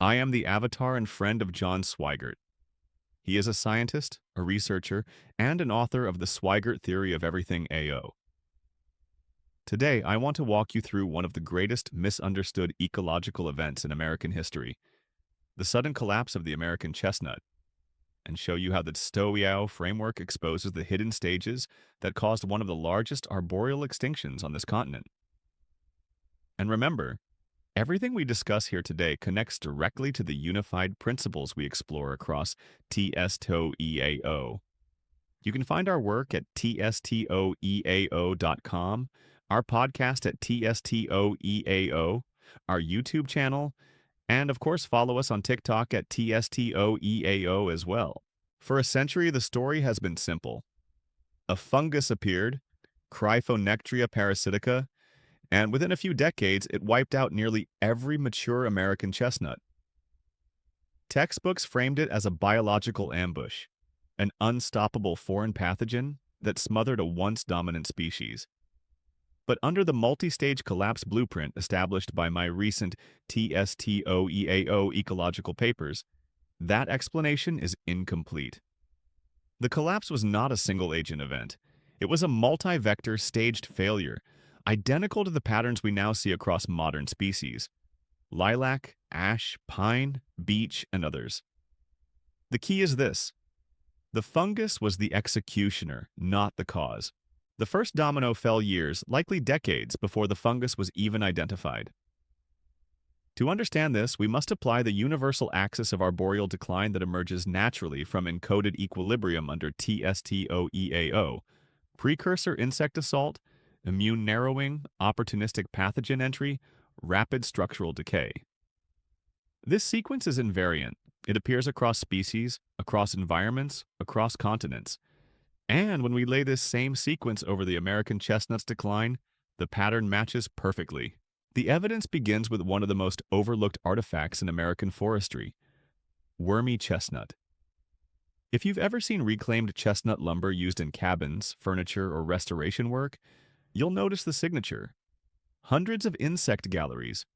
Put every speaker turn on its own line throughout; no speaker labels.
I am the avatar and friend of John Swygert. He is a scientist, a researcher, and an author of the Swygert theory of everything AO. Today, I want to walk you through one of the greatest misunderstood ecological events in American history, the sudden collapse of the American chestnut, and show you how the Stowe framework exposes the hidden stages that caused one of the largest arboreal extinctions on this continent. And remember, everything we discuss here today connects directly to the unified principles we explore across TSTOEAO. You can find our work at tstoeao.com, our podcast at tstoeao, our YouTube channel, and of course follow us on TikTok at tstoeao as well. For a century, the story has been simple. A fungus appeared, Cryphonectria parasitica, and within a few decades, it wiped out nearly every mature American chestnut. Textbooks framed it as a biological ambush, an unstoppable foreign pathogen that smothered a once dominant species. But under the multi-stage collapse blueprint established by my recent TSTOEAO ecological papers, that explanation is incomplete. The collapse was not a single-agent event. It was a multi-vector staged failure, identical to the patterns we now see across modern species: lilac, ash, pine, beech, and others. The key is this: the fungus was the executioner, not the cause. The first domino fell years, likely decades, before the fungus was even identified. To understand this, we must apply the universal axis of arboreal decline that emerges naturally from encoded equilibrium under TSTOEAO: precursor insect assault, immune narrowing, opportunistic pathogen entry, rapid structural decay. This sequence is invariant. It appears across species, across environments, across continents. And when we lay this same sequence over the American chestnut's decline, the pattern matches perfectly. The evidence begins with one of the most overlooked artifacts in American forestry: wormy chestnut. If you've ever seen reclaimed chestnut lumber used in cabins, furniture, or restoration work, you'll notice the signature: hundreds of insect galleries,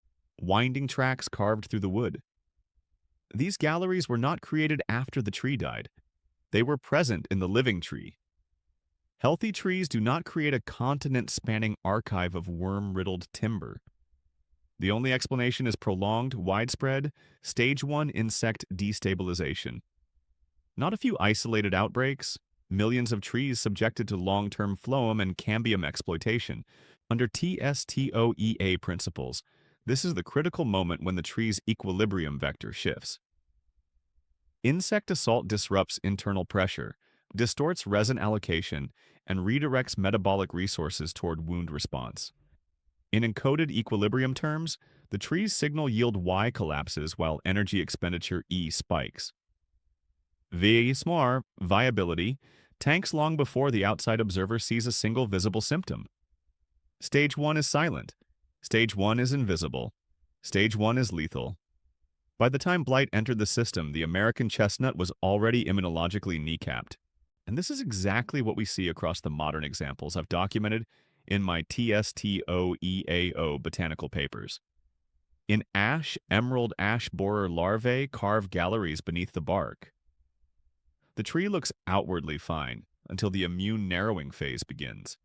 winding tracks carved through the wood. These galleries were not created after the tree died. They were present in the living tree. Healthy trees do not create a continent-spanning archive of worm-riddled timber. The only explanation is prolonged, widespread, stage 1 insect destabilization. Not a few isolated outbreaks, millions of trees subjected to long-term phloem and cambium exploitation. Under TSTOEA principles, this is the critical moment when the tree's equilibrium vector shifts. Insect assault disrupts internal pressure, distorts resin allocation, and redirects metabolic resources toward wound response. In encoded equilibrium terms, the tree's signal yield Y collapses while energy expenditure E spikes. Vieillissement, viability, tanks long before the outside observer sees a single visible symptom. Stage 1 is silent. Stage 1 is invisible. Stage 1 is lethal. By the time blight entered the system, the American chestnut was already immunologically kneecapped. And this is exactly what we see across the modern examples I've documented in my TSTOEAO botanical papers. In ash, emerald ash borer larvae carve galleries beneath the bark. The tree looks outwardly fine until the immune narrowing phase begins.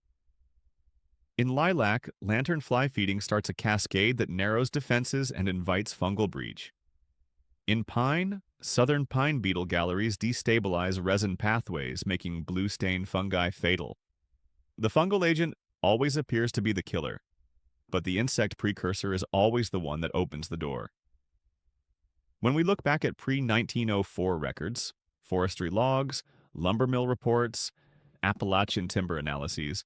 In lilac, lanternfly feeding starts a cascade that narrows defenses and invites fungal breach. In pine, southern pine beetle galleries destabilize resin pathways, making blue stain fungi fatal. The fungal agent always appears to be the killer, but the insect precursor is always the one that opens the door. When we look back at pre-1904 records, forestry logs, lumber mill reports, Appalachian timber analyses,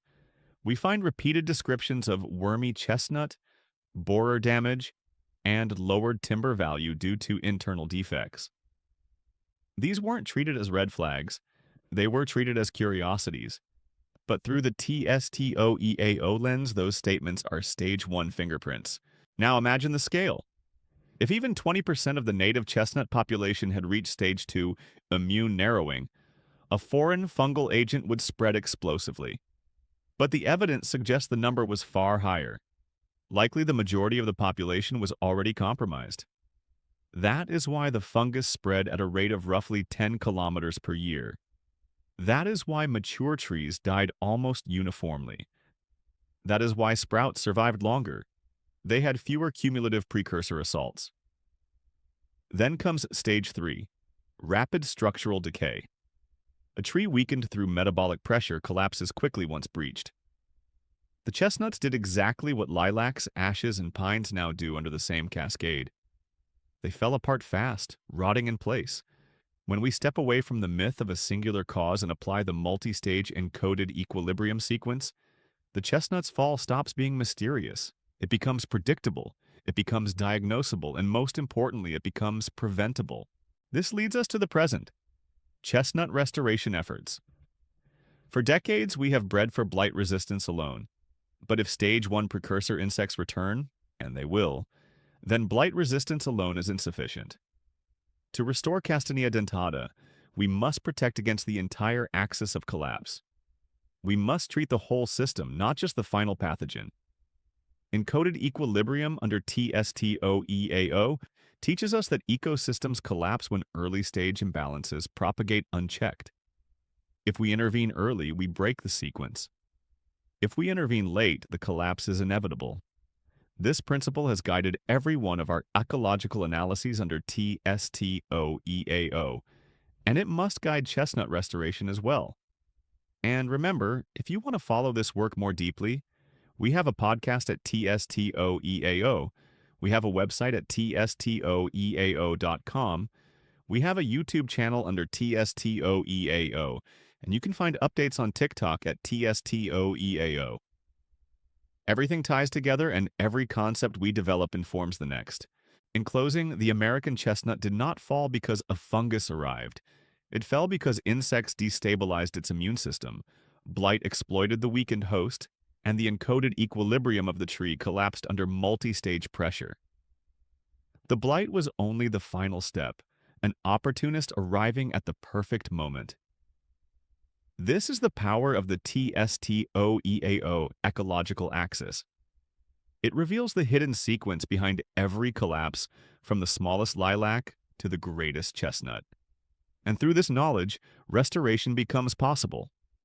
we find repeated descriptions of wormy chestnut, borer damage, and lowered timber value due to internal defects. These weren't treated as red flags, they were treated as curiosities. But through the TSTOEAO lens, those statements are stage 1 fingerprints. Now imagine the scale. If even 20% of the native chestnut population had reached stage 2 immune narrowing, a foreign fungal agent would spread explosively. But the evidence suggests the number was far higher. Likely the majority of the population was already compromised. That is why the fungus spread at a rate of roughly 10 kilometers per year. That is why mature trees died almost uniformly. That is why sprouts survived longer. They had fewer cumulative precursor assaults. Then comes stage 3, rapid structural decay. A tree weakened through metabolic pressure collapses quickly once breached. The chestnuts did exactly what lilacs, ashes, and pines now do under the same cascade. They fell apart fast, rotting in place. When we step away from the myth of a singular cause and apply the multi-stage encoded equilibrium sequence, the chestnut's fall stops being mysterious. It becomes predictable, it becomes diagnosable, and most importantly, it becomes preventable. This leads us to the present. Chestnut restoration efforts. For decades, we have bred for blight resistance alone. But if stage 1 precursor insects return, and they will, then blight resistance alone is insufficient. To restore Castanea dentata, we must protect against the entire axis of collapse. We must treat the whole system, not just the final pathogen. Encoded equilibrium under TSTOEAO teaches us that ecosystems collapse when early-stage imbalances propagate unchecked. If we intervene early, we break the sequence. If we intervene late, the collapse is inevitable. This principle has guided every one of our ecological analyses under TSTOEAO, and it must guide chestnut restoration as well. And remember, if you want to follow this work more deeply, we have a podcast at TSTOEAO, we have a website at tstoeao.com, we have a YouTube channel under TSTOEAO, and you can find updates on TikTok at TSTOEAO. Everything ties together, and every concept we develop informs the next. In closing, the American chestnut did not fall because a fungus arrived. It fell because insects destabilized its immune system, blight exploited the weakened host, and the encoded equilibrium of the tree collapsed under multi-stage pressure. The blight was only the final step, an opportunist arriving at the perfect moment. This is the power of the TSTOEAO ecological axis. It reveals the hidden sequence behind every collapse, from the smallest lilac to the greatest chestnut. And through this knowledge, restoration becomes possible.